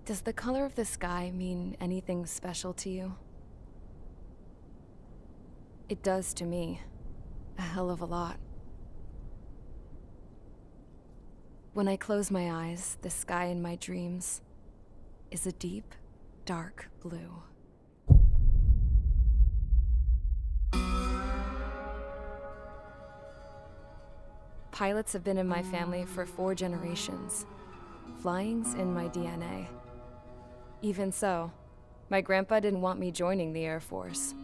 Does the color of the sky mean anything special to you? It does to me. A hell of a lot. When I close my eyes, the sky in my dreams is a deep, dark blue. Pilots have been in my family for 4 generations. Flying's in my DNA. Even so, my grandpa didn't want me joining the Air Force.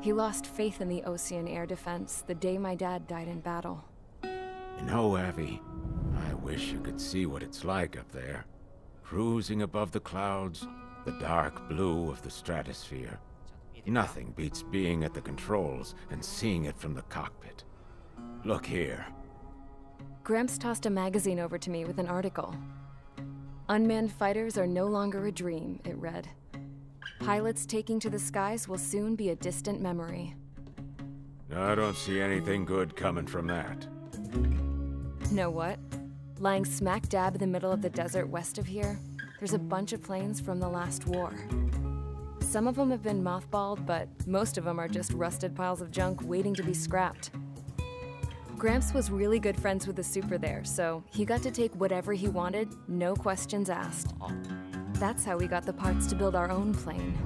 He lost faith in the Osean Air Defense the day my dad died in battle. You know, Abby, I wish you could see what it's like up there. Cruising above the clouds, the dark blue of the stratosphere. Nothing beats being at the controls and seeing it from the cockpit. Look here. Gramps tossed a magazine over to me with an article. Unmanned fighters are no longer a dream, it read. Pilots taking to the skies will soon be a distant memory. I don't see anything good coming from that. Know what? Lying smack dab in the middle of the desert west of here, there's a bunch of planes from the last war. Some of them have been mothballed, but most of them are just rusted piles of junk waiting to be scrapped. Gramps was really good friends with the super there, so he got to take whatever he wanted, no questions asked. That's how we got the parts to build our own plane.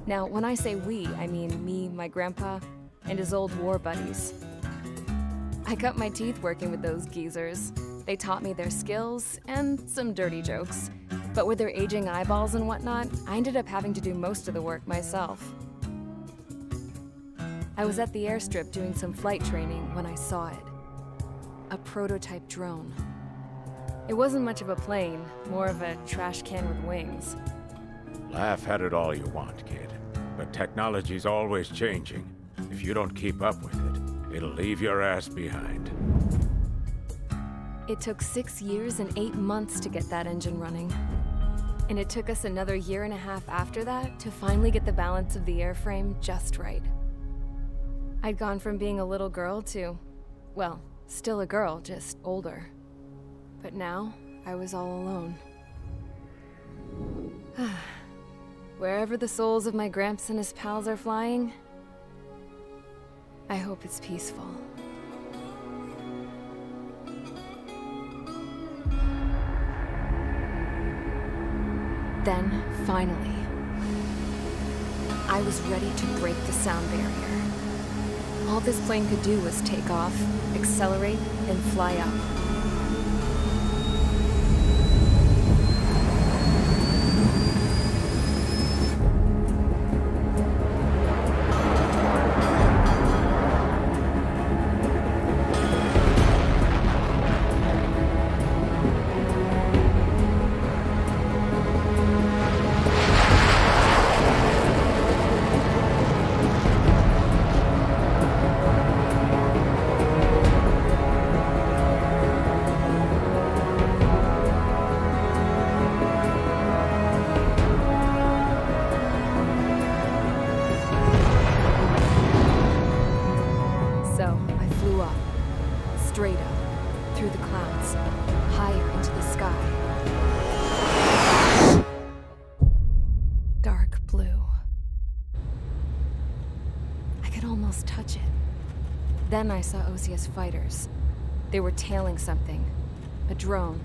Now, when I say we, I mean me, my grandpa, and his old war buddies. I cut my teeth working with those geezers. They taught me their skills, and some dirty jokes. But with their aging eyeballs and whatnot, I ended up having to do most of the work myself. I was at the airstrip doing some flight training when I saw it. A prototype drone. It wasn't much of a plane, more of a trash can with wings. Laugh at it all you want, kid. But technology's always changing. If you don't keep up with it, it'll leave your ass behind. It took 6 years and 8 months to get that engine running. And it took us another 1.5 years after that to finally get the balance of the airframe just right. I'd gone from being a little girl to, well, still a girl, just older. But now, I was all alone. Wherever the souls of my Gramps and his pals are flying, I hope it's peaceful. Then, finally, I was ready to break the sound barrier. All this plane could do was take off, accelerate, and fly up. Straight up, through the clouds, higher into the sky. Dark blue. I could almost touch it. Then I saw Osius fighters. They were tailing something. A drone.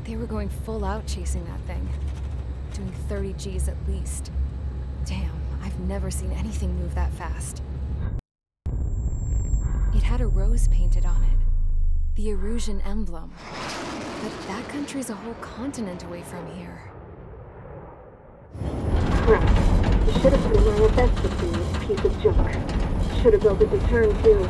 They were going full out chasing that thing. Doing 30 Gs at least. Damn, I've never seen anything move that fast. It had a rose painted on it. The Erusian emblem. But that country's a whole continent away from here. Crap. You should have been wearing a vest with you, this piece of junk. Should have built a deterrent too.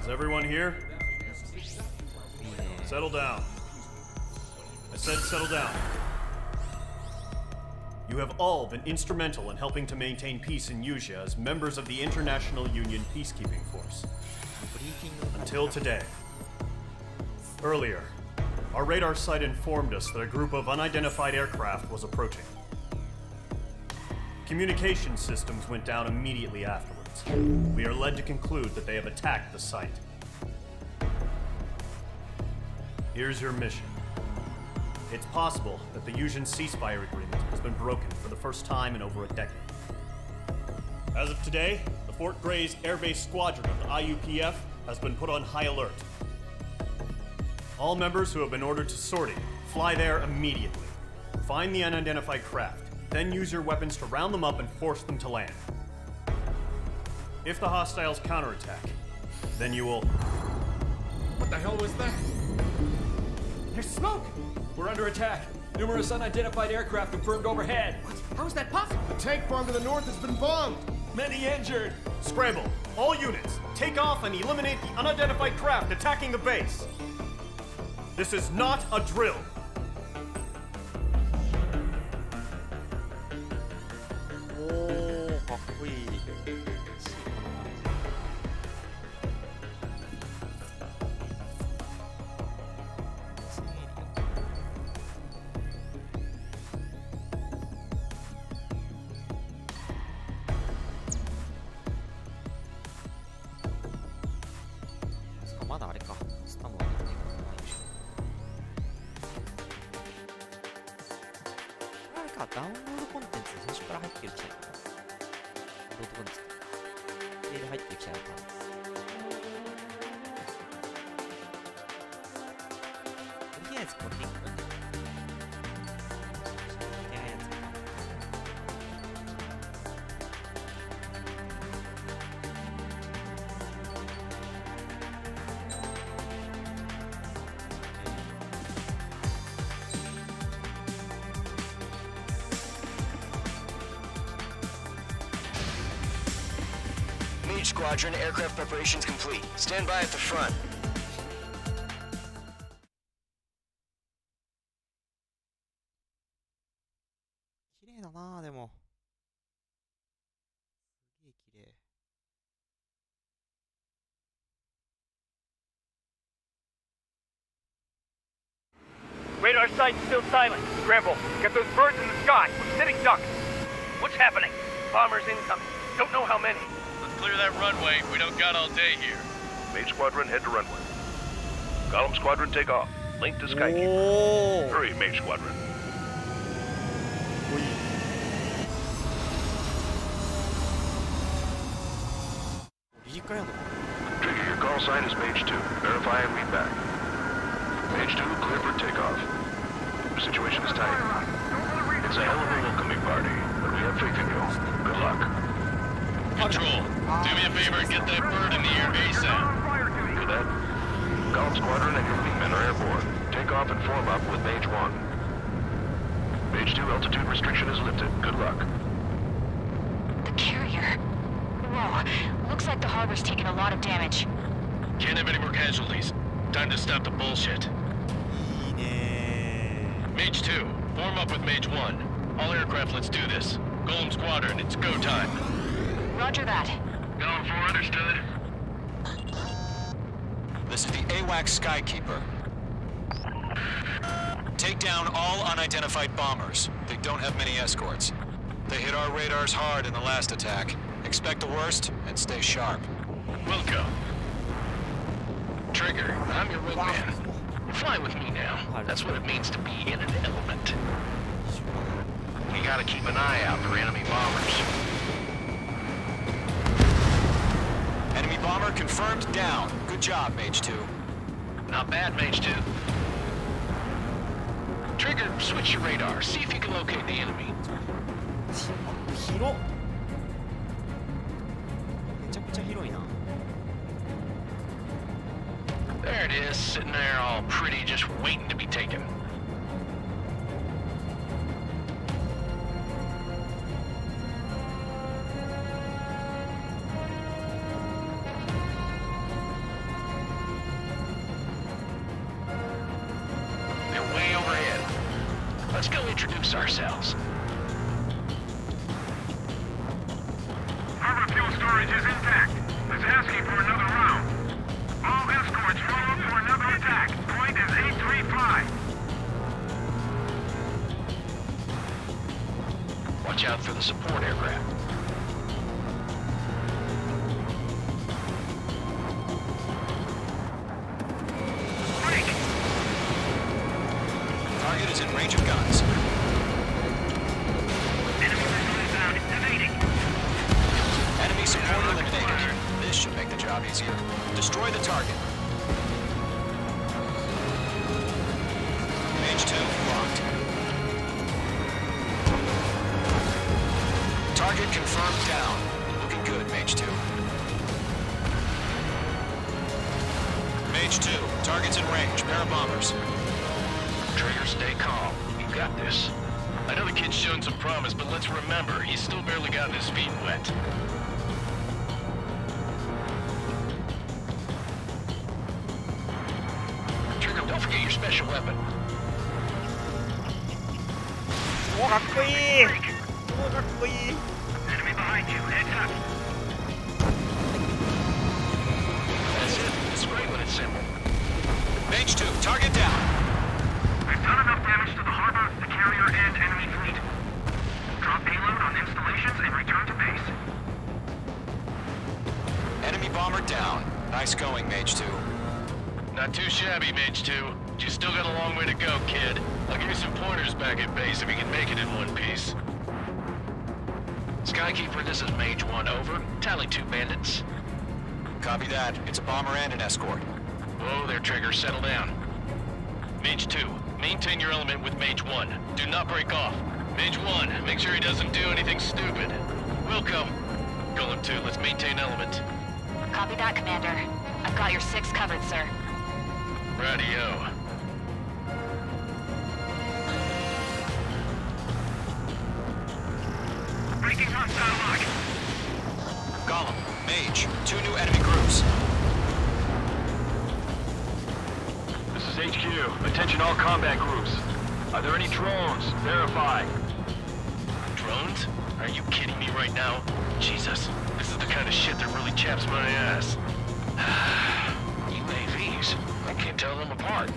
Is everyone here? Settle down. I said settle down. You have all been instrumental in helping to maintain peace in Usea as members of the International Union Peacekeeping Force. Until today. Earlier, our radar site informed us that a group of unidentified aircraft was approaching. Communication systems went down immediately afterwards. We are led to conclude that they have attacked the site. Here's your mission. It's possible that the Usian ceasefire agreement has been broken for the first time in over a decade. As of today, the Fort Grays Air Base Squadron of the IUPF has been put on high alert. All members who have been ordered to sortie, fly there immediately. Find the unidentified craft, then use your weapons to round them up and force them to land. If the hostiles counterattack, then you will... What the hell was that? There's smoke! We're under attack. Numerous unidentified aircraft confirmed overhead. What? How is that possible? The tank farm to the north has been bombed! Many injured! Scramble! All units, take off and eliminate the unidentified craft attacking the base! This is not a drill! 오, 거의まだあれかスタンドはないあれかダウンロードコンテンツ最初から入ってる記者だったどういうとこですかメール入ってる記者だったとりあえずこれでいくかねSquadron, aircraft preparations complete. Stand by at the front. 綺麗だなでも 예. Radar site's still silent. Granville, get those birds in the sky. We're sitting ducks. What's happening? Bombers incoming. Don't know how many. Let's clear that runway. We don't got all day here. Mage Squadron, head to runway. Column Squadron, take off. Link to Skykeeper. Hurry, Mage Squadron. Trigger, your call sign is Mage 2. Verify and read back. Mage 2, clear for takeoff. The situation is tight. It's a hell of a welcoming party, but we have faith in you. Good luck. Control, do me a favor and get that bird in the air ASAP. Cadet, Column Squadron and your wingmen are airborne. Take off and form up with Mage 1. Mage 2, altitude restriction is lifted. Good luck. The carrier. Whoa, looks like the harbor's taken a lot of damage. Can't have any more casualties. Time to stop the bullshit. Mage 2, form up with Mage 1. All aircraft, let's do this. Golem Squadron, it's go time. Roger that. Going for understood. This is the AWACS Skykeeper. Take down all unidentified bombers. They don't have many escorts. They hit our radars hard in the last attack. Expect the worst and stay sharp. Wilco. Trigger, I'm your wingman. Fly with me now. That's what it means to be in an element. You gotta keep an eye out for enemy bombers. Enemy bomber confirmed down. Good job, Mage 2. Not bad, Mage 2. Trigger, switch your radar. See if you can locate the enemy. 히로? 진짜 히로이나. There it is, sitting there all pretty, just waiting to be taken. They're way overhead. Let's go introduce ourselves. Harbor fuel storage is intact. It's asking for another round. All escorts roll up for another attack. Point is 835. Watch out for the support aircraft. Break! Target is in range of guns. Enemy missile inbound. Evading. Enemy support eliminated. This should make the job easier. Destroy the target. Mage 2 locked. Target confirmed down. Looking good, Mage 2. Mage 2, target's in range. Pair of bombers. Trigger, stay calm. You got this. I know the kid's shown some promise, but let's remember, he's still barely gotten his feet wet. Trigger, don't forget your special weapon. 오 가까이. 오 가까이. Enemy behind you. Heads up. That's it. It's great when it's simple. Mage 2, target down. We've done enough damage to the harbor, the carrier, and enemy fleet. Drop payload on installations and return to base. Enemy bomber down. Nice going, Mage 2. Not too shabby, Mage 2. But you still got a long way to go, kid. I'll give you some pointers back at base if you can make it in one piece. Skykeeper, this is Mage 1, over. Tally 2 bandits. Copy that. It's a bomber and an escort. Whoa there, Trigger. Settle down. Mage 2, maintain your element with Mage 1. Do not break off. Mage 1, make sure he doesn't do anything stupid. Wilco. Golem 2, let's maintain element. Copy that, Commander. I've got your 6 covered, sir. Radio. Breaking hostile lock. Golem, Mage, 2 new enemy groups. This is HQ. Attention all combat groups. Are there any drones? Verify. Drones? Are you kidding me right now? Jesus, this is the kind of shit that really chaps my ass. UAVs. I can't tell them apart.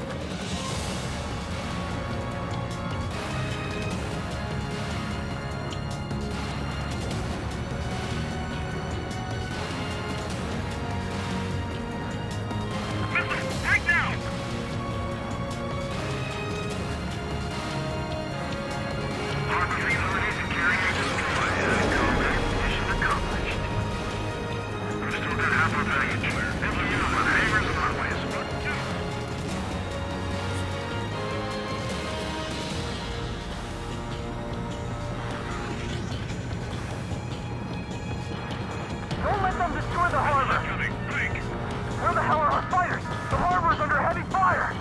Don't let them destroy the harbor! Where the hell are our fighters? The harbor's under heavy fire!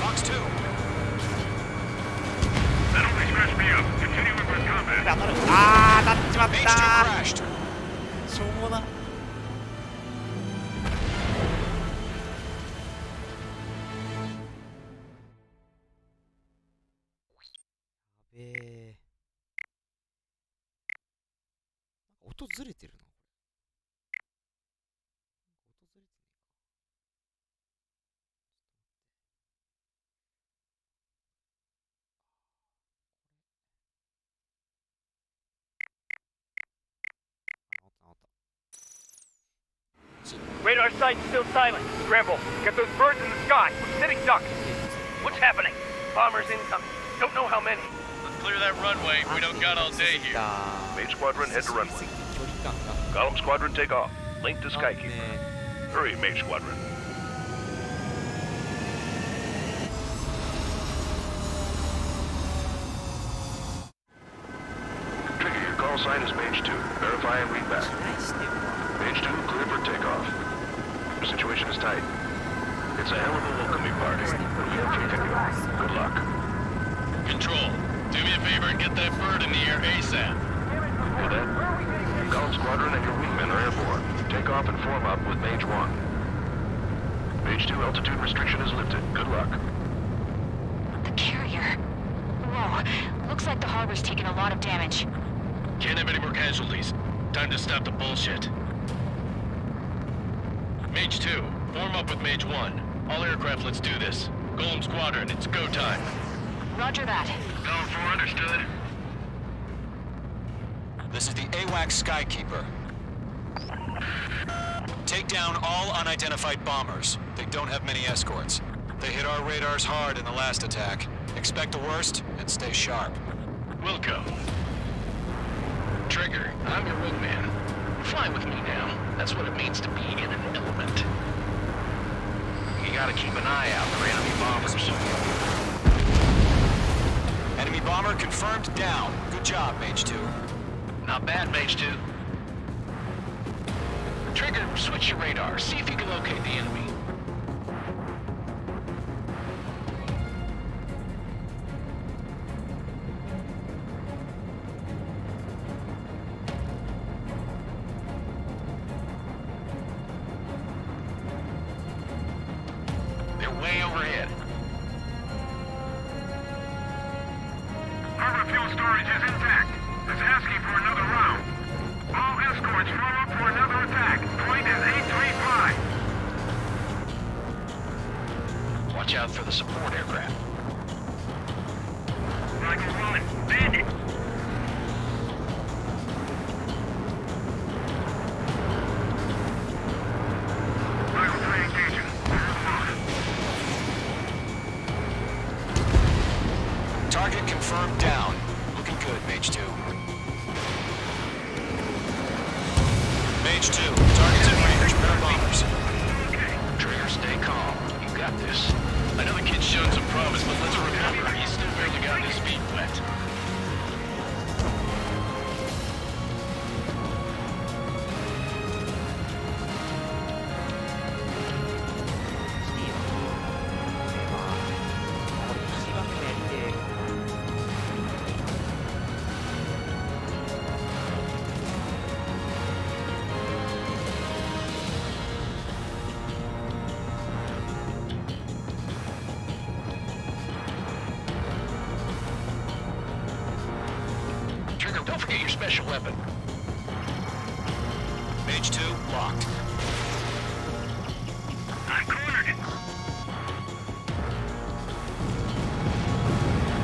Fox 2. That only scratched me up. Continue with your combat. あー、当たっちまっ Mage 2た crashed. しょうもな。やべえ。音ずれてるな。音ずれてねえか。Radar site's still silent. Scramble. Get those birds in the sky. We're sitting ducks. What's happening? Bombers incoming. Don't know how many. Let's clear that runway. We don't got all day here. Mage Squadron, head to runway. Golem Squadron, take off. Link to Skykeeper. Hurry, Mage Squadron. Trigger, your call sign is Mage 2. Verify and read back. Mage 2, clear for takeoff. The situation is tight. It's a hell of a welcoming party, but we have faith in you. Good luck. Control, do me a favor and get that bird in the air ASAP. Cadet, Golem Squadron and your wingmen are airborne. Take off and form up with Mage 1. Mage 2, altitude restriction is lifted. Good luck. The carrier. Whoa. Looks like the harbor's taken a lot of damage. Can't have any more casualties. Time to stop the bullshit. Mage 2, form up with Mage 1. All aircraft, let's do this. Golem Squadron, it's go time. Roger that. Going for understood. This is the AWACS Skykeeper. Take down all unidentified bombers. They don't have many escorts. They hit our radars hard in the last attack. Expect the worst and stay sharp. Wilco. Trigger, I'm your wingman. Fly with me now. That's what it means to be in an element. You gotta keep an eye out for enemy bombers. Enemy bomber confirmed down. Good job, Mage 2. Not bad, Mage 2. Trigger, switch your radar. See if you can locate the enemy. They're way overhead. Harbor fuel storage is intact. It's asking for another round. All escorts form up for another attack. Point is 835. Watch out for the support aircraft. Michael 1, bandit. Michael 3 engaging. Target confirmed down. Looking good, Mage 2. Mage 2, target's in range. Better bombers. Trigger, stay calm. You got this. I know the kid's shown some promise, but let's remember, he's still barely got his feet wet. Trigger, don't forget your special weapon. Mage 2, locked. I'm cornered.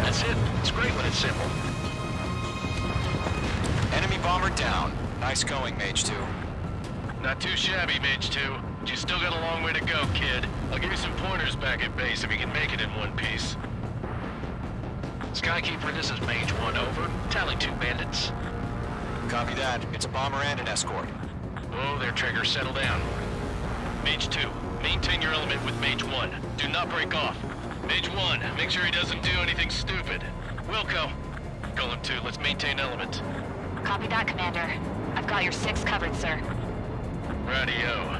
That's it. It's great when it's simple. Enemy bomber down. Nice going, Mage 2. Not too shabby, Mage 2. But you still got a long way to go, kid. I'll give you some pointers back at base if you can make it in one piece. Skykeeper, this is Mage 1, over. Tally 2 bandits. Copy that. It's a bomber and an escort. Whoa there, Trigger. Settle down. Mage 2, maintain your element with Mage 1. Do not break off. Mage 1, make sure he doesn't do anything stupid. Wilco. Golem 2, let's maintain element. Copy that, Commander. I've got your 6 covered, sir. Radio.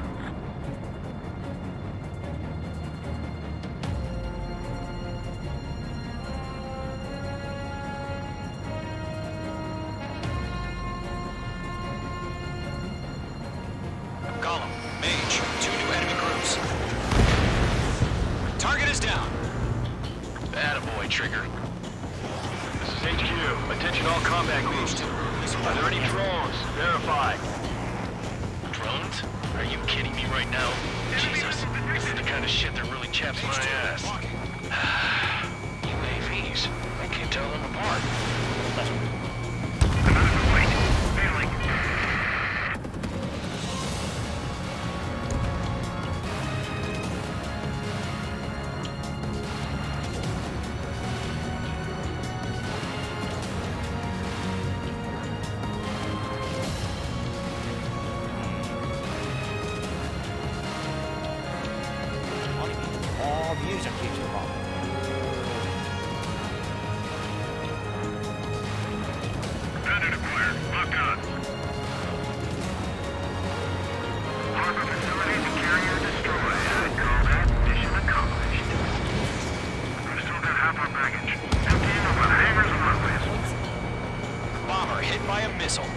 Golem, Mage, 2 new enemy groups. Target is down. Attaboy, Trigger. This is HQ. Attention all combat groups. Are there any drones? Verify. Drones? Are you kidding me right now? Jesus, this is the kind of shit that really chaps my ass. UAVs. I can't tell them apart. Bandit acquired. Locked on. Harbor facilities and carrier destroyed. I'd call that mission accomplished. We've still got half our baggage. Emptying over hangars and runways. Bomber hit by a missile.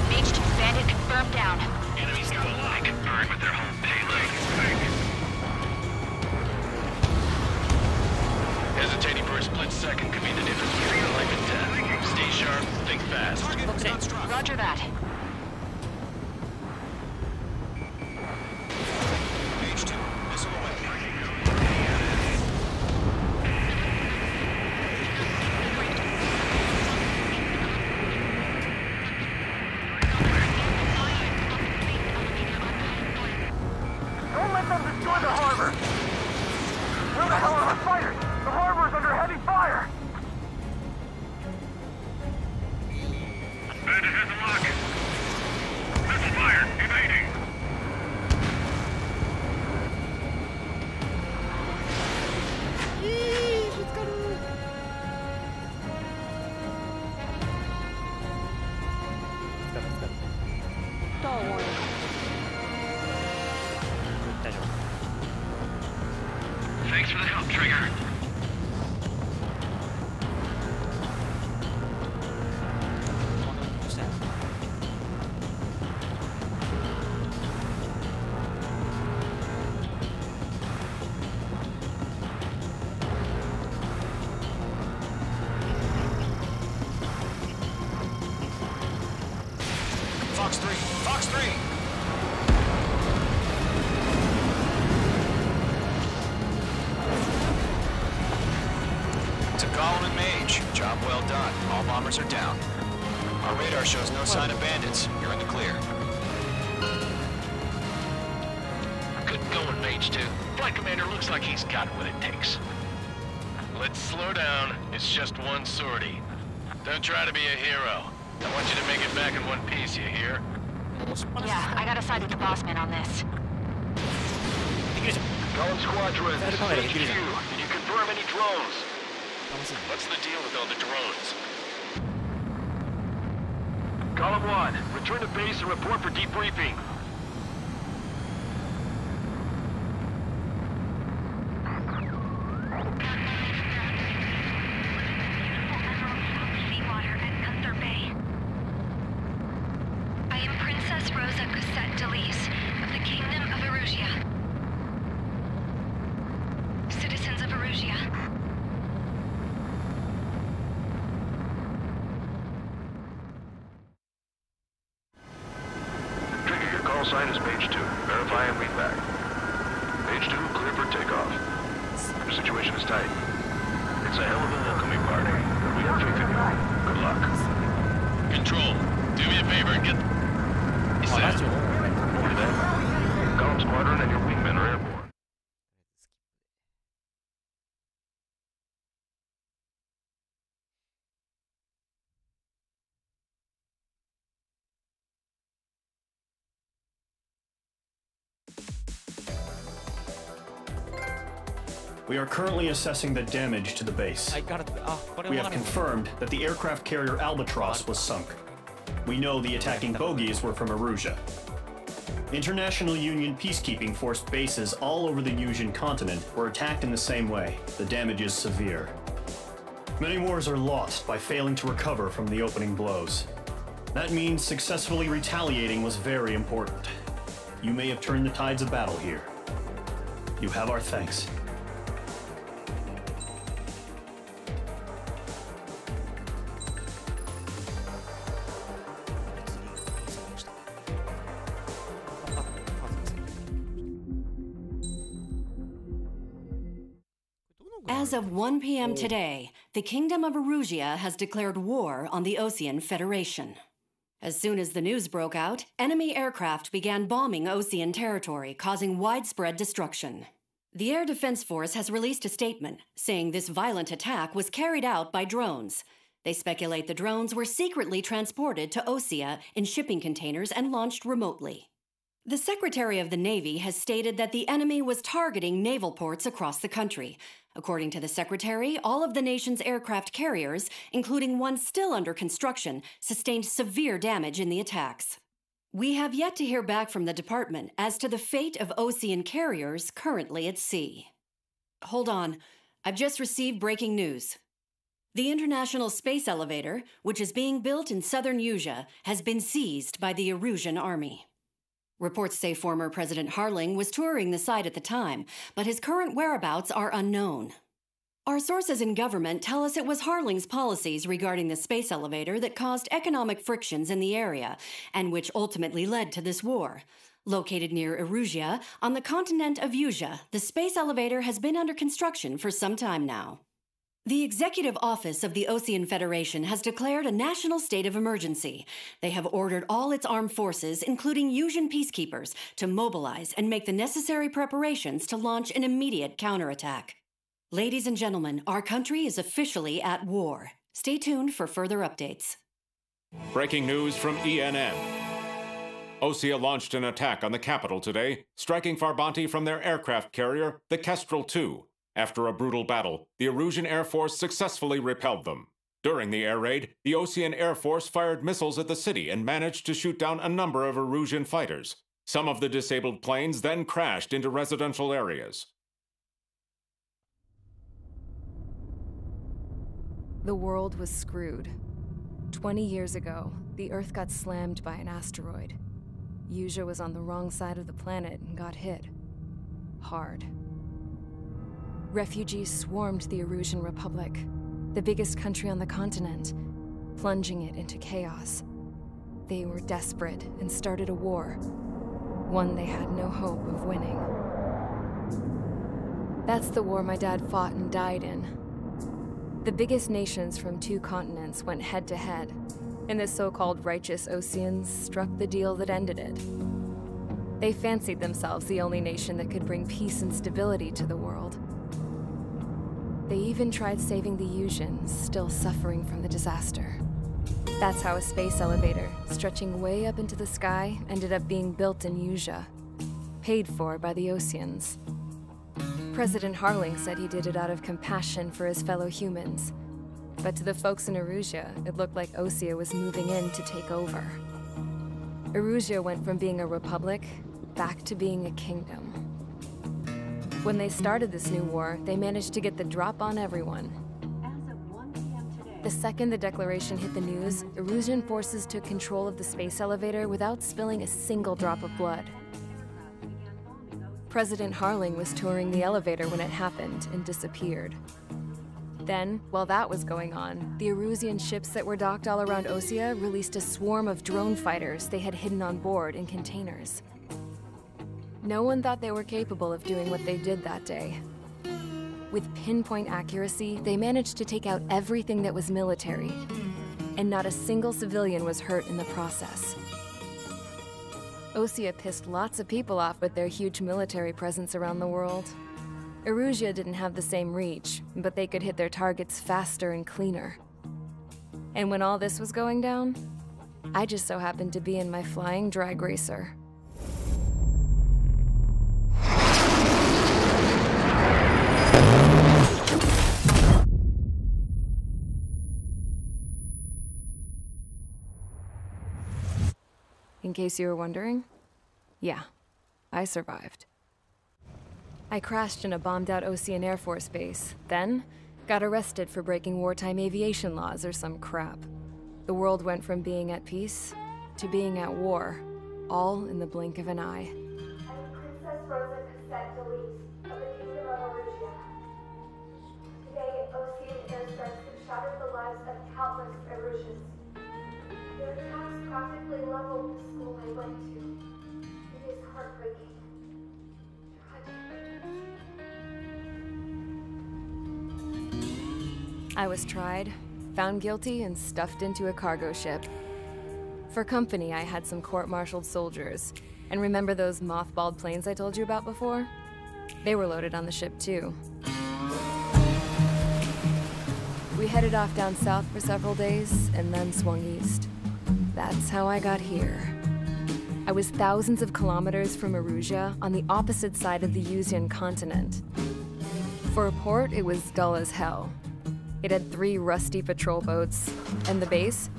Mage 2 bandit confirmed down. Enemies got a lot of confirmed with their whole payload. Hesitating for a split second could be the difference between life and death. Stay sharp, think fast. Roger that. Mage 2, missile away. Don't let them destroy the harbor! Where the hell are our fighters? The harbor's under heavy fire! Bandit has the lock. Missile fire, evading. Thanks for the help, Trigger. Fox 3, Fox 3. To Golem and Mage, job well done. All bombers are down. Our radar shows no sign of bandits. You're in the clear. Good going, Mage 2. Flight Commander looks like he's got what it takes. Let's slow down. It's just one sortie. Don't try to be a hero. I want you to make it back in one piece, you hear? Yeah, I gotta side with the boss man on this. Golem Squadron, this is HQ. Can you confirm any drones? What's the deal with all the drones? Golem 1, return to base and report for debriefing. sign is Mage 2. Verify and lead back. Mage 2, clear for takeoff. The situation is tight. It's a hell of a welcoming party, but we have faith in you. Good luck. Control, do me a favor and get... Copy that. Column Squadron and your wingmen are airborne. We are currently assessing the damage to the base. We have confirmed that the aircraft carrier Albatross was sunk. We know the attacking bogies were from Erusia. International Union peacekeeping force bases all over the Yusian continent were attacked in the same way. The damage is severe. Many wars are lost by failing to recover from the opening blows. That means successfully retaliating was very important. You may have turned the tides of battle here. You have our thanks. As of 1 p.m. today, the Kingdom of Erusia has declared war on the Osean Federation. As soon as the news broke out, enemy aircraft began bombing Osean territory, causing widespread destruction. The Air Defense Force has released a statement saying this violent attack was carried out by drones. They speculate the drones were secretly transported to Osea in shipping containers and launched remotely. The Secretary of the Navy has stated that the enemy was targeting naval ports across the country. According to the Secretary, all of the nation's aircraft carriers, including one still under construction, sustained severe damage in the attacks. We have yet to hear back from the department as to the fate of Osean carriers currently at sea. Hold on, I've just received breaking news. The International Space Elevator, which is being built in southern Yusia, has been seized by the Erusian army. Reports say former President Harling was touring the site at the time, but his current whereabouts are unknown. Our sources in government tell us it was Harling's policies regarding the space elevator that caused economic frictions in the area, and which ultimately led to this war. Located near Erusia, on the continent of Yusia, the space elevator has been under construction for some time now. The Executive Office of the Osean Federation has declared a national state of emergency. They have ordered all its armed forces, including Yusian peacekeepers, to mobilize and make the necessary preparations to launch an immediate counterattack. Ladies and gentlemen, our country is officially at war. Stay tuned for further updates. Breaking news from ENN. Osea launched an attack on the capital today, striking Farbanti from their aircraft carrier, the Kestrel II. After a brutal battle, the Erusian Air Force successfully repelled them. During the air raid, the Osean Air Force fired missiles at the city and managed to shoot down a number of Erusian fighters. Some of the disabled planes then crashed into residential areas. The world was screwed. 20 years ago, the Earth got slammed by an asteroid. Yusia was on the wrong side of the planet and got hit. Hard. Refugees swarmed the Erusian Republic, the biggest country on the continent, plunging it into chaos. They were desperate and started a war, one they had no hope of winning. That's the war my dad fought and died in. The biggest nations from 2 continents went head-to-head, and the so-called righteous Oseans struck the deal that ended it. They fancied themselves the only nation that could bring peace and stability to the world. They even tried saving the Yusians, still suffering from the disaster. That's how a space elevator, stretching way up into the sky, ended up being built in Yusia, paid for by the Oseans. President Harling said he did it out of compassion for his fellow humans. But to the folks in Erusia, it looked like Osea was moving in to take over. Erusia went from being a republic back to being a kingdom. When they started this new war, they managed to get the drop on everyone. The second the declaration hit the news, Erusian forces took control of the space elevator without spilling a single drop of blood. President Harling was touring the elevator when it happened and disappeared. Then, while that was going on, the Erusian ships that were docked all around Osea released a swarm of drone fighters they had hidden on board in containers. No one thought they were capable of doing what they did that day. With pinpoint accuracy, they managed to take out everything that was military, and not a single civilian was hurt in the process. Osea pissed lots of people off with their huge military presence around the world. Erusea didn't have the same reach, but they could hit their targets faster and cleaner. And when all this was going down, I just so happened to be in my flying drag racer. In case you were wondering, yeah, I survived. I crashed in a bombed-out Osean Air Force base, then got arrested for breaking wartime aviation laws or some crap. The world went from being at peace to being at war, all in the blink of an eye. I'm Princess Rosa Cassette Delise of the Kingdom of Erusea. Today, Osean airstrikes have shattered the lives of countless Erusians. Their attacks practically leveled the school I went to. It is heartbreaking. I was tried, found guilty, and stuffed into a cargo ship. For company, I had some court-martialed soldiers. And remember those mothballed planes I told you about before? They were loaded on the ship, too. We headed off down south for several days, and then swung east. That's how I got here. I was thousands of kilometers from Erusea, on the opposite side of the Usean continent. For a port, it was dull as hell. It had 3 rusty patrol boats, and the base?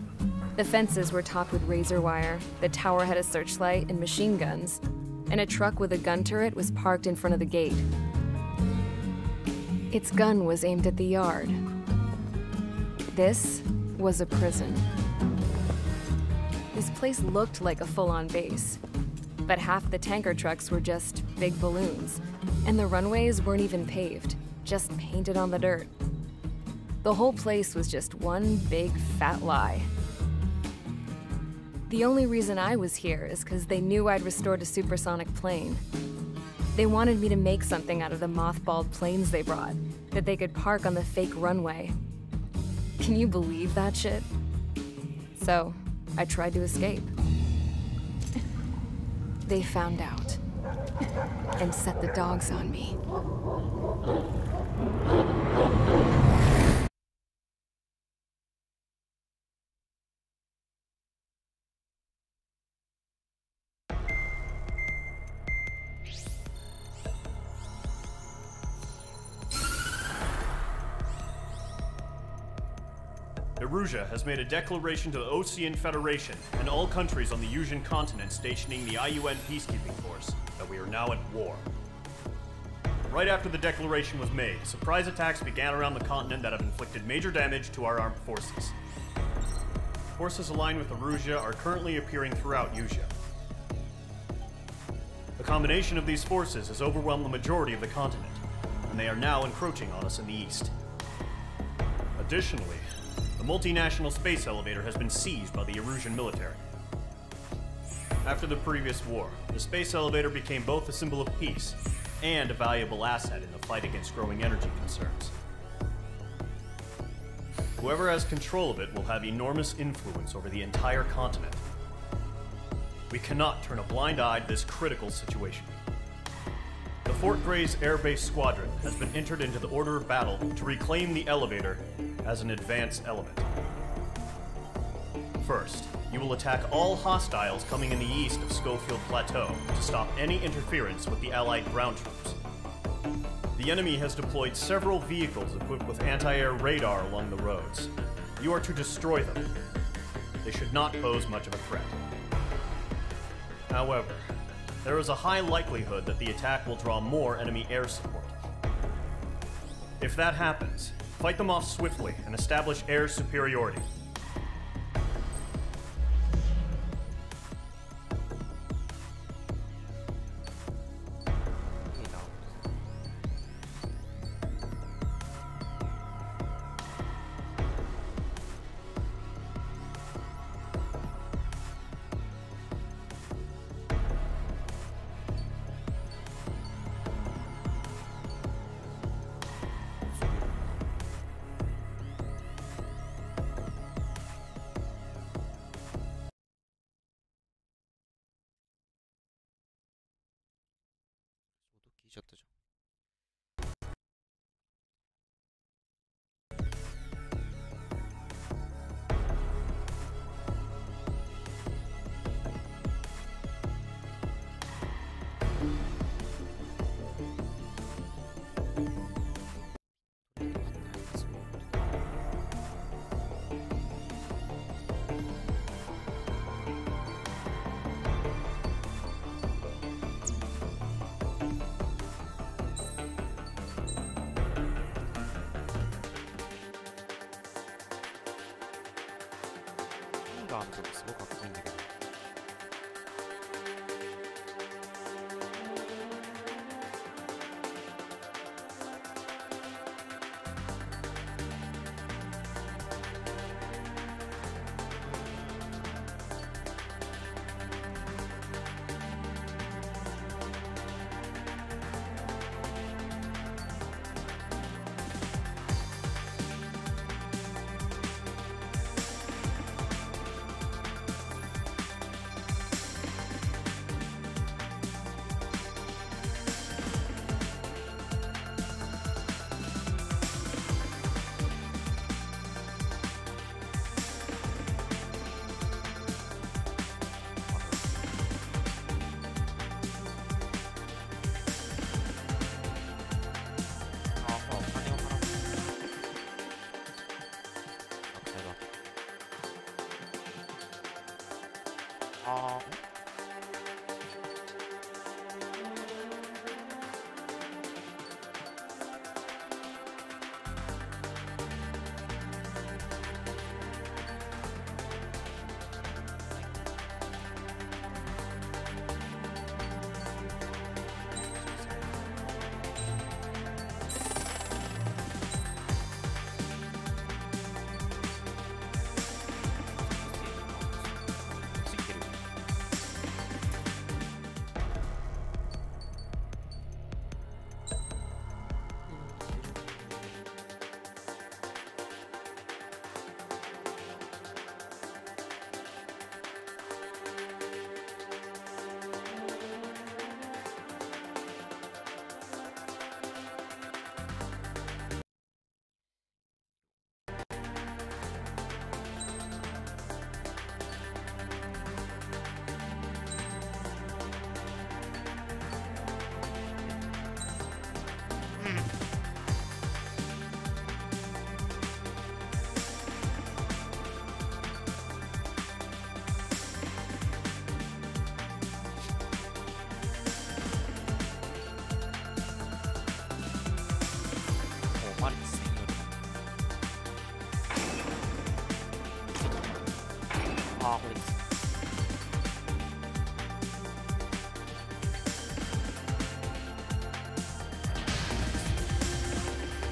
The fences were topped with razor wire, the tower had a searchlight and machine guns, and a truck with a gun turret was parked in front of the gate. Its gun was aimed at the yard. This was a prison. This place looked like a full-on base, but half the tanker trucks were just big balloons, and the runways weren't even paved, just painted on the dirt. The whole place was just one big fat lie. The only reason I was here is because they knew I'd restored a supersonic plane. They wanted me to make something out of the mothballed planes they brought, that they could park on the fake runway. Can you believe that shit? So, I tried to escape. They found out, and set the dogs on me. Erusea has made a declaration to the Osean Federation and all countries on the Usean continent stationing the IUN peacekeeping force that we are now at war. Right after the declaration was made, surprise attacks began around the continent that have inflicted major damage to our armed forces. Forces aligned with Erusea are currently appearing throughout Usea. The combination of these forces has overwhelmed the majority of the continent, and they are now encroaching on us in the east. Additionally, the multinational space elevator has been seized by the Erusian military. After the previous war, the space elevator became both a symbol of peace and a valuable asset in the fight against growing energy concerns. Whoever has control of it will have enormous influence over the entire continent. We cannot turn a blind eye to this critical situation. The Fort Grays Air Base Squadron has been entered into the order of battle to reclaim the elevator as an advanced element. First, you will attack all hostiles coming in the east of Schofield Plateau to stop any interference with the Allied ground troops. The enemy has deployed several vehicles equipped with anti-air radar along the roads. You are to destroy them. They should not pose much of a threat. However, there is a high likelihood that the attack will draw more enemy air support. If that happens, fight them off swiftly and establish air superiority. 뒤졌다죠. 아무도 못 쓰고 갖고 있는 게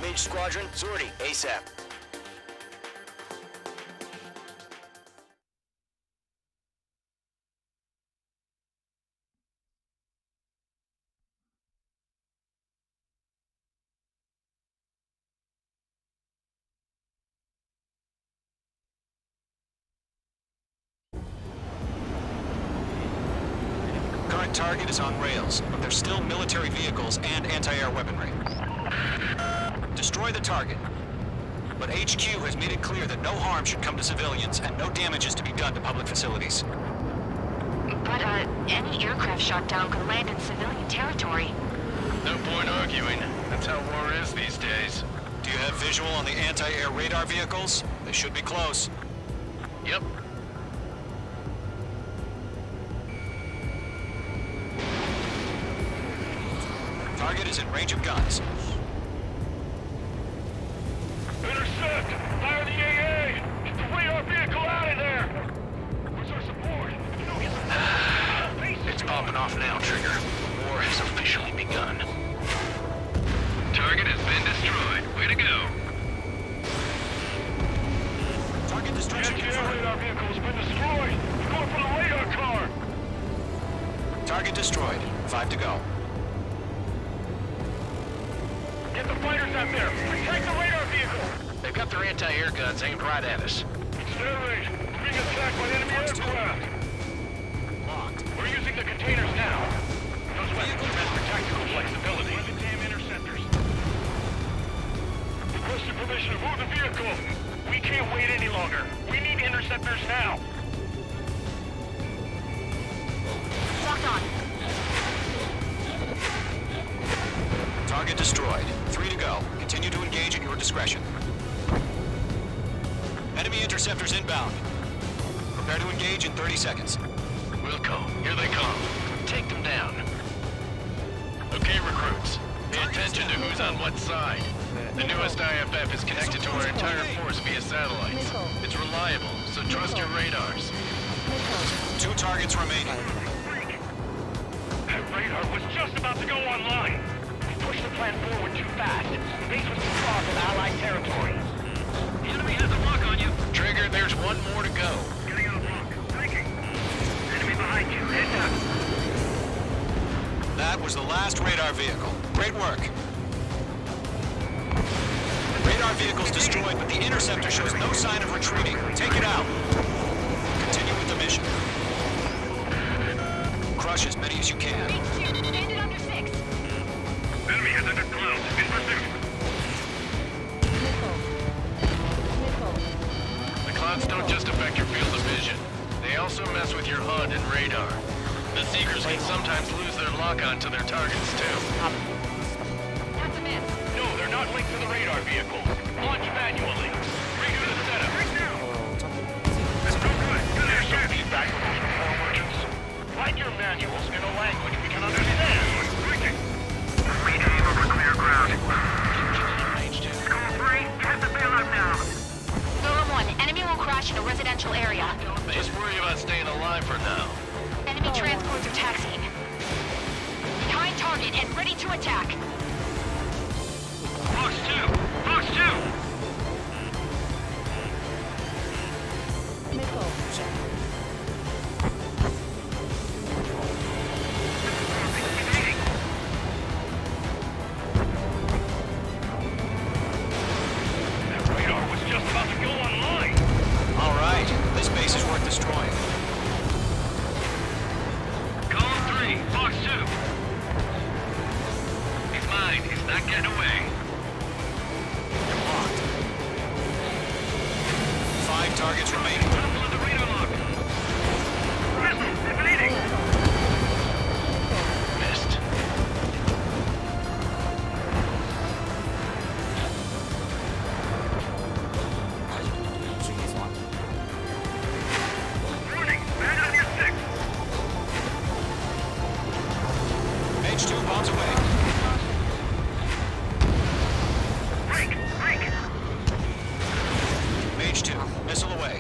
Mage Squadron, Zordy, ASAP. Current target is on rails, but there's still military vehicles and anti-air weaponry. Destroy the target. But HQ has made it clear that no harm should come to civilians and no damage is to be done to public facilities. But, any aircraft shot down could land in civilian territory. No point arguing. That's how war is these days. Do you have visual on the anti-air radar vehicles? They should be close. Yep. Target is in range of guns. Intercept! Fire the AA! Get the radar vehicle out of there! Where's our support? It's popping off now, Trigger. War has officially begun. Target has been destroyed. Way to go. Target destruction confirmed. Radar vehicle has been destroyed! We're going for the radar car! Target destroyed. 5 to go. Get the fighters out there! Protect the radar vehicle! They've got their anti-air guns aimed right at us. It's their range. We're being attacked by enemy aircraft! Locked. We're using the containers now. Those weapons are meant for tactical flexibility. engage at your discretion. Enemy interceptors inbound. Prepare to engage in 30 seconds. Wilco, here they come. Take them down. Okay, recruits. Pay attention to who's on what side. The newest IFF is connected to our entire force via satellites. It's reliable, so trust your radars. 2 targets remaining. That radar was just about to go online. We pushed the plan forward too fast. Base was too far from Allied territory. The enemy has a lock on you. Trigger, there's one more to go. Getting on the block. Thinking. Enemy behind you. Head up. That was the last radar vehicle. Great work. Radar vehicle's destroyed, but the interceptor shows no sign of retreating. Take it out. Continue with the mission. Crush as many as you can. Bandit under 6. Enemy has entered clouds. In pursuit. The clouds don't just affect your field of vision. They also mess with your HUD and radar. The Seekers can sometimes lose their lock-on to their targets, too. That's a miss. No, they're not linked to the radar vehicle. Launch manually. Redo the setup. Right now. That's no good. There's some feedback from those control merchants. Write your manuals in a language we can understand. Breaking. Regain over clear ground. Call 3, get the bailout now. Golem 1, enemy will crash in a residential area. Just worry about staying alive for now. Enemy transports are taxiing. Behind target and ready to attack. Fox 2! Fox 2! That radar was just about to go online. All right, this base is worth destroying. Column 3, Fox 2. He's mine. He's not getting away. You're locked. 5 targets remaining. Double the radar lock. Missile, evading. Missed. Warning, bandit on your 6. Mage 2 bombs away. Break, break. Mage 2, missile away.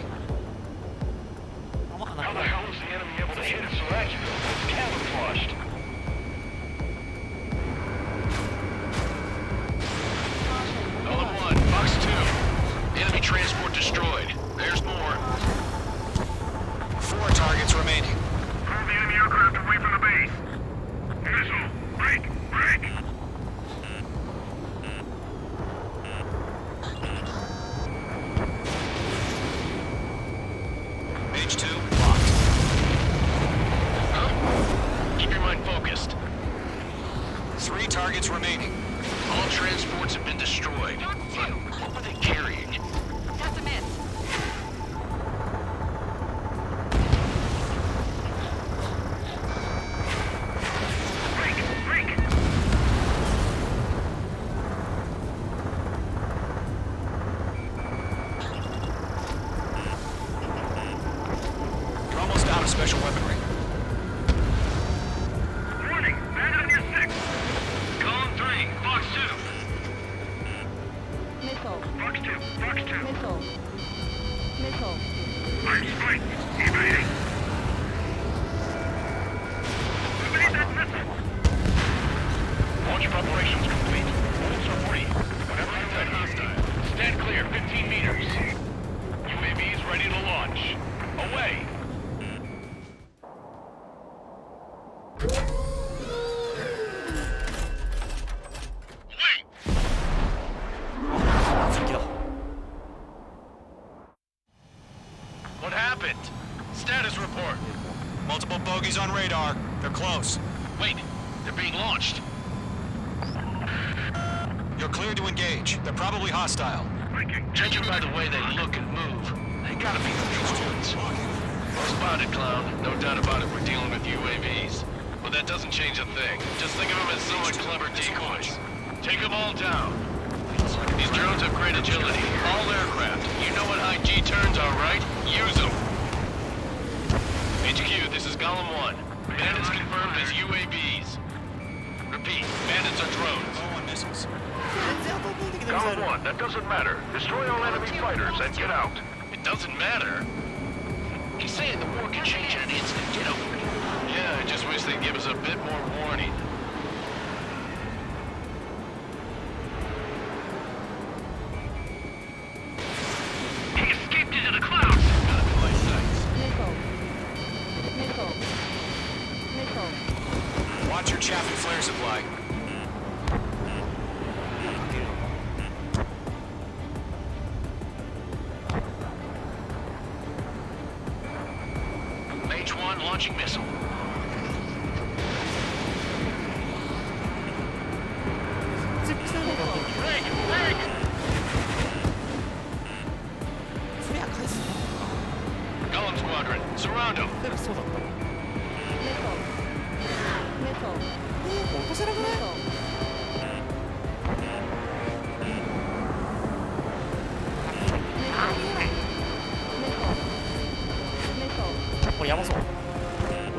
How the hell is the enemy able to hit it so accurately? It's camouflaged. Column 1, Fox 2. Enemy transport destroyed. There's more. 4 targets remaining. Pull the enemy aircraft away from the base. Missile, break, break. Mage 2, locked. Huh? Keep your mind focused. 3 targets remaining. All transports have been destroyed. But what were they carrying? That's a miss. Break, break. You're almost out of special weaponry. Warning, bandit on your 6. Column 3, Fox 2. Missile. Fox 2, Fox 2. Missile. Missile. Line strike, evading. Evade that missile. Launch preparations complete. Bolts are free. Whenever you're ready. Hostile. Stand clear, 15 meters. UAVs ready to launch. Away. What happened? Status report. Multiple bogies on radar. They're close. Wait, they're being launched. You're cleared to engage. They're probably hostile. Judging by the way they look and move, they gotta be the droids. Well spotted, clown. No doubt about it, we're dealing with UAVs. But that doesn't change a thing. Just think of them as somewhat clever decoys. Take them all down. These drones have great agility. All aircraft. You know what high G turns are, right? Use them. HQ, this is Golem 1. Bandits confirmed as UAVs. Repeat, bandits are drones. Missiles. Golem 1, that doesn't matter. Destroy all enemy fighters and get out. It doesn't matter. He's saying the war can change in an instant, you know. Yeah, I just wish they'd give us a bit more warning. He escaped into the clouds. Got him in my sights. Watch your chaff and flare supply. Mage 1 launching missile. Golem Squadron, surround them. 落とせなくない？これやばそう。落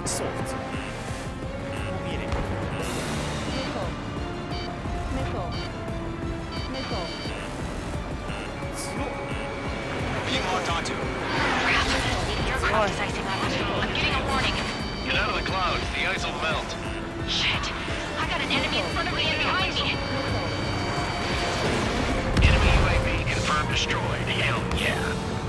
ちそう普通。もう見えねえ。強っ。Being locked onto. Aircraft is icing up. I'm getting a warning. Get out of the clouds. The ice will melt. Shit. I got an enemy in front of me and behind me. Enemy UAV confirmed destroyed. Hell yeah.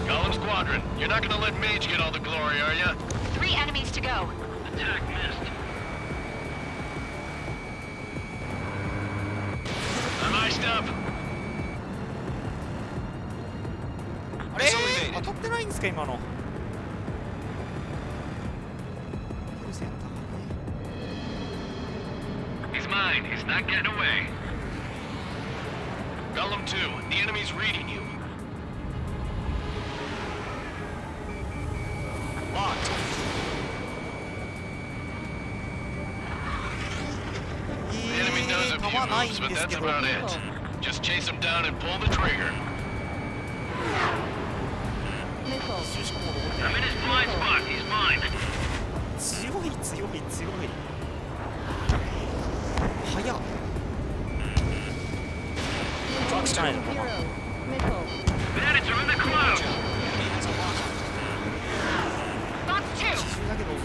Golem Squadron, you're not gonna let Mage get all the glory, are ya? 3 enemies to go. Attack missed. I'm iced up. あれ当たってないんですか今の。He's mine. He's not getting away. Golem 2, the enemy's reading you. Locked. The enemy knows a few moves, but that's about it. Just chase him down and pull the trigger. I'm in his blind spot. He's mine. 強い強い強い。早っ。Truck's time. Bandits are in the clouds. Box 2. だけどさ。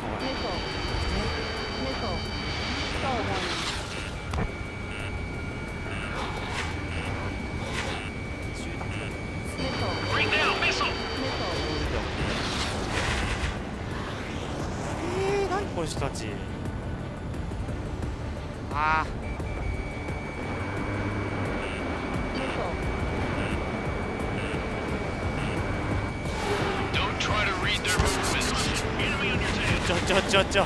Bring down missile. 何この人たち。ああ。Don't try to read their movements. Enemy on your tail. ちょ。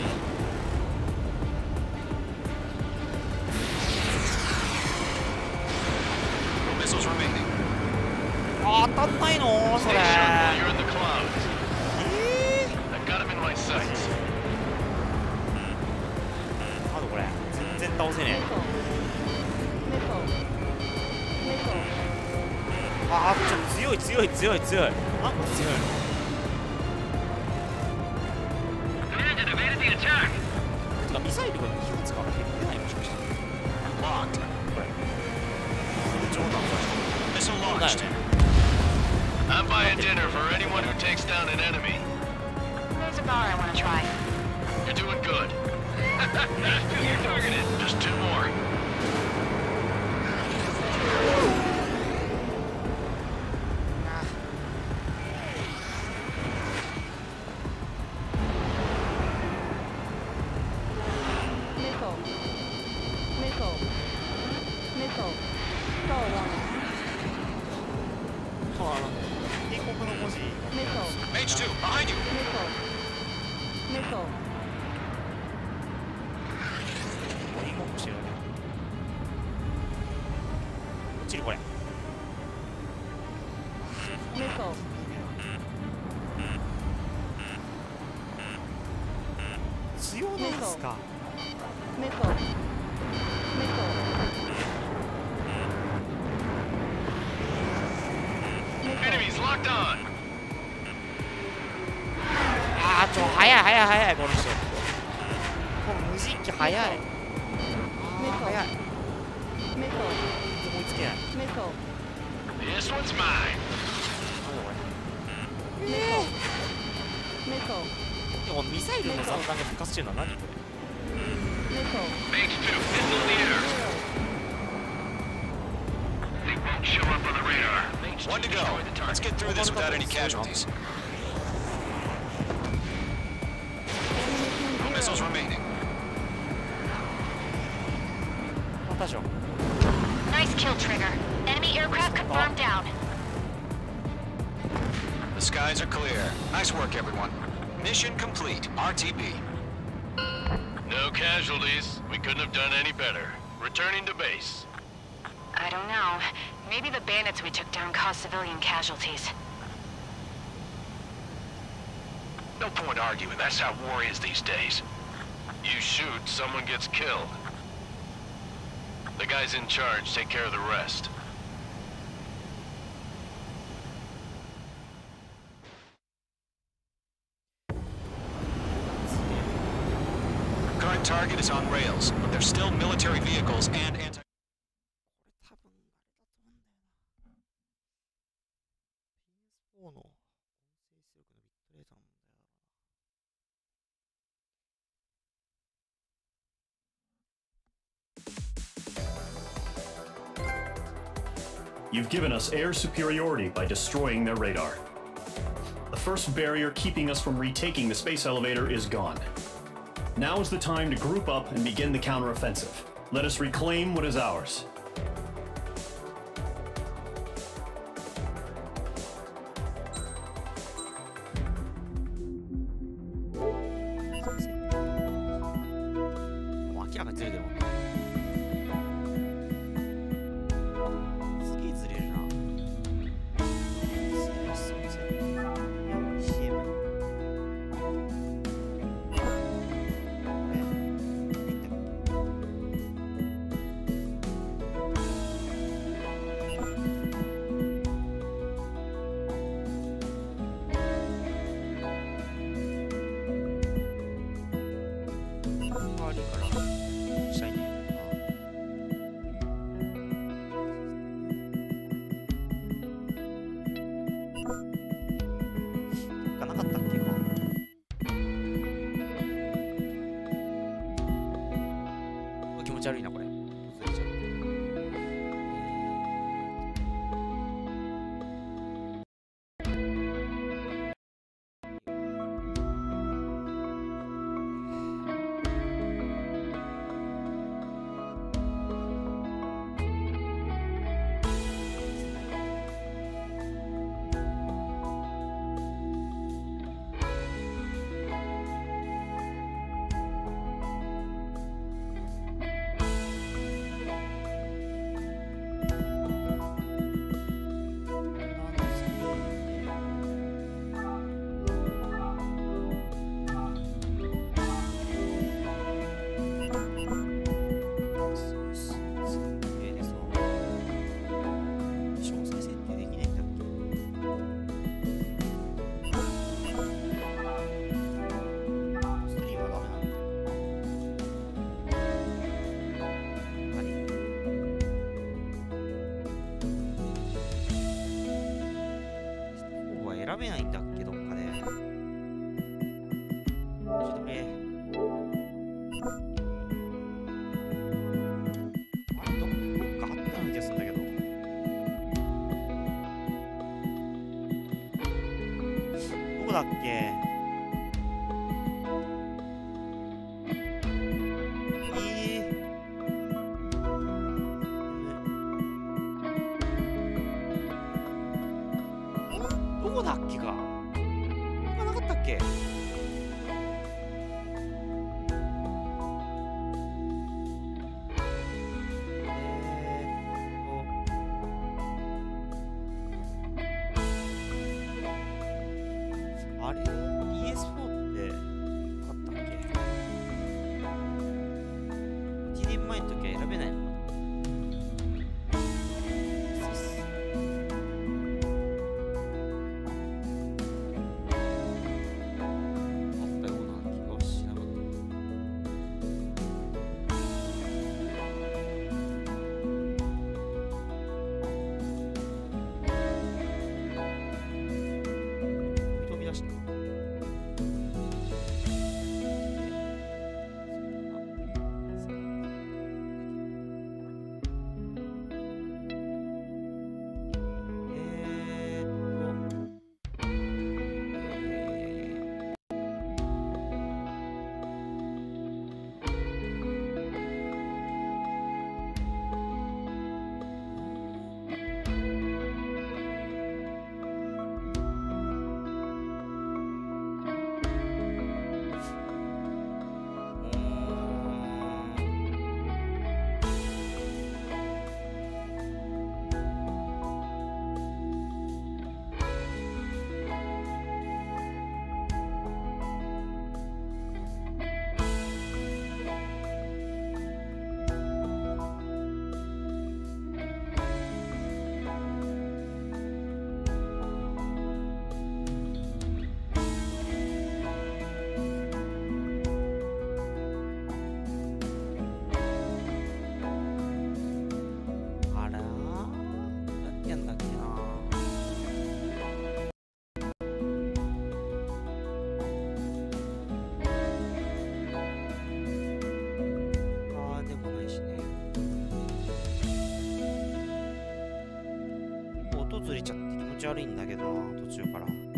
Missiles remaining. あ当たんないのそれ。 You're in the clouds. I got him in my sights. あとこれ全然倒せねえ。あちょっと強い。あ強い。Bandit evaded the attack. てかミサイルが2発から減ってないもしかして。Locked. 冗談 Missile そうだよ launched. ね。I'm buying dinner for anyone who takes down an enemy. There's a bar I want to try. You're doing good. You're targeted. Just 2 more. Mage 2, behind you. いいかもしれない。落ちるこれ。強なんすか。locked on. あー、早い、この人。この無人機早い。あー、早い。追いつけない。This one's mine. でもミサイルの残弾が復活してるのは何これ。Mage 2, missile in the air. They won't show up on the radar. Mage 2, One to go. destroy the Let's target. get through this without any casualties. No missiles remaining. Nice kill, Trigger. Enemy aircraft confirmed down. The skies are clear. Nice work, everyone. Mission complete. RTB. No casualties. We couldn't have done any better. Returning to base. I don't know. Maybe the bandits we took down caused civilian casualties. No point arguing. That's how war is these days. You shoot, someone gets killed. The guys in charge take care of the rest. Current target is on rails, but there's still military vehicles and anti... You've given us air superiority by destroying their radar. The first barrier keeping us from retaking the space elevator is gone. Now is the time to group up and begin the counteroffensive. Let us reclaim what is ours. ち悪いんだけどな、途中から。